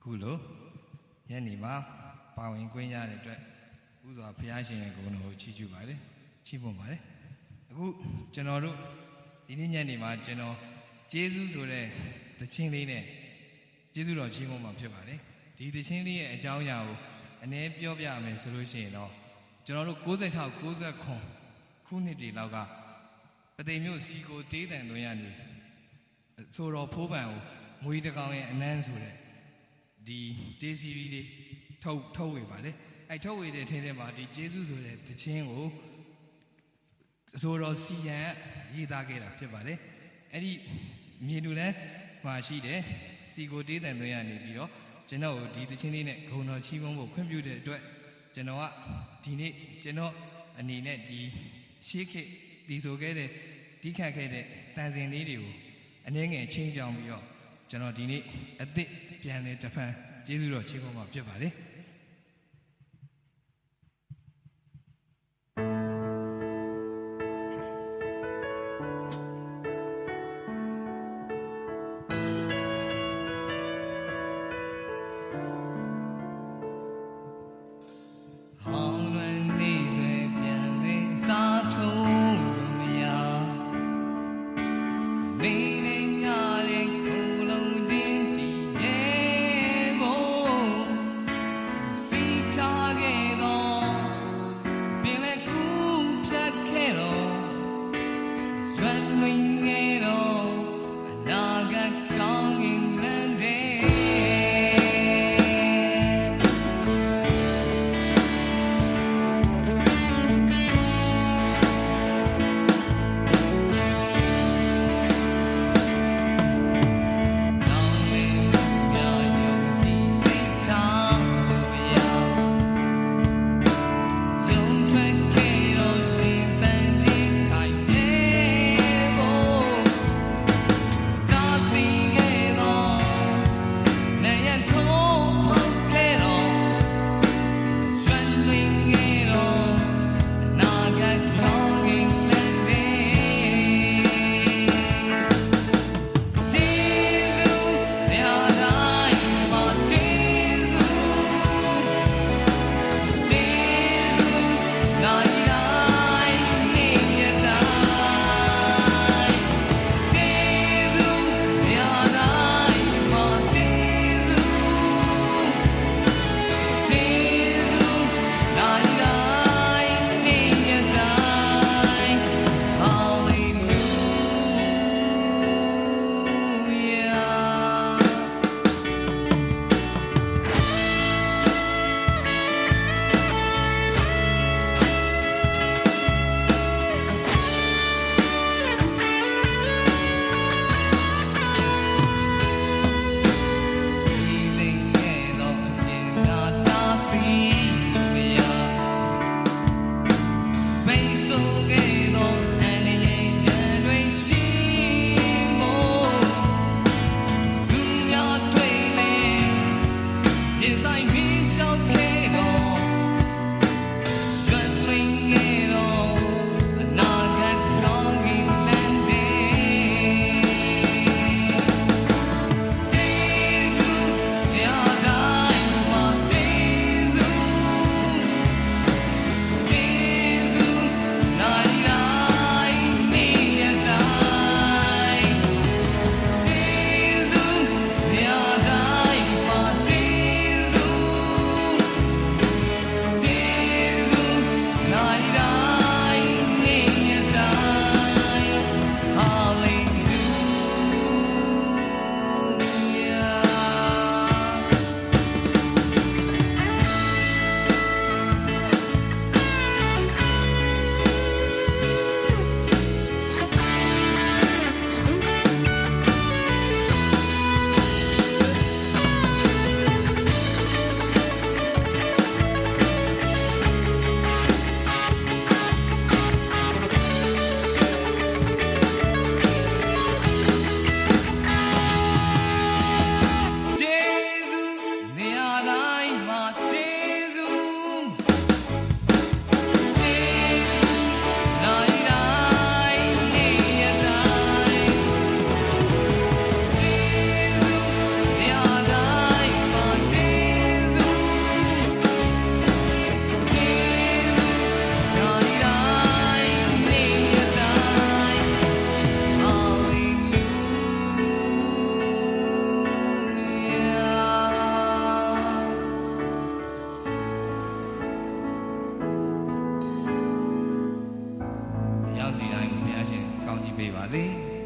အခုလိုညနေမှာပါဝင်ခွင့်ရတဲ့အတွက်ဥစွာဘုရားရှင်ရဲ့ဂုဏ်တော်ကိုချီးကျူးပါတယ်ချီးမွမ်းပါတယ်အခုကျွန်တော်တို့ဒီနေ့ညနေမှာကျွန်တော်ကျေးဇူးဆိုတဲ့သချင်းလေးနဲ့ကျေးဇူးတော်ချီးမွမ်းမှာဖြစ်ပါတယ်ဒီသချင်းလေးရဲ့အကြောင်းအရာကိုအနည်းပြောပြမယ်ဆိုလို့ရှိရင်တော့ကျွန်တော်တို့96 99ခုနှစ်တွေလောက်ကပသိမ်မြို့စီကိုတေးတန်သွင်းရနေဆိုတော့ဖိုးပန်ကိုမွေးတကောင်ရဲ့အနမ်းဆိုတဲ့ဒီတေးစီရီလေးထုတ်ဝေပါတယ်အဲ့ထုတ်ဝေတဲ့ထဲထဲမှာဒီကျေးဇူးဆိုတဲ့သချင်းကိုဆိုတော့စီရန်ရေးသားခဲ့တာဖြစ်ပါတယ်အဲ့ဒီမြေတူလန်းမှာရှိတယ်စီကိုတေးတန်သွင်းရနေပြီးတော့ကျွန်တော်ဒီသချင်းလေးနဲ့ဂုဏ်တော်ချီးမွမ်းဖို့ခွင့်ပြုတဲ့အတွက်ကျွန်တော်ကဒီနေ့ကျွန်တော်အနေနဲ့ဒီရှေးခေတ်ဒီဆိုခဲ့တဲ့တီးခတ်ခဲ့တဲ့တန်စင်လေးတွေကိုအနည်းငယ်ချင်းပြောင်းပြီးတော့ကျွန်တော်ဒီနေ့အသစ်ပြန်လဲတစ်ဖန်ကျေးဇူးတော်ချီးမွမ်းမှာဖြစ်ပါတယ် င်းကြီးပေးပါစေ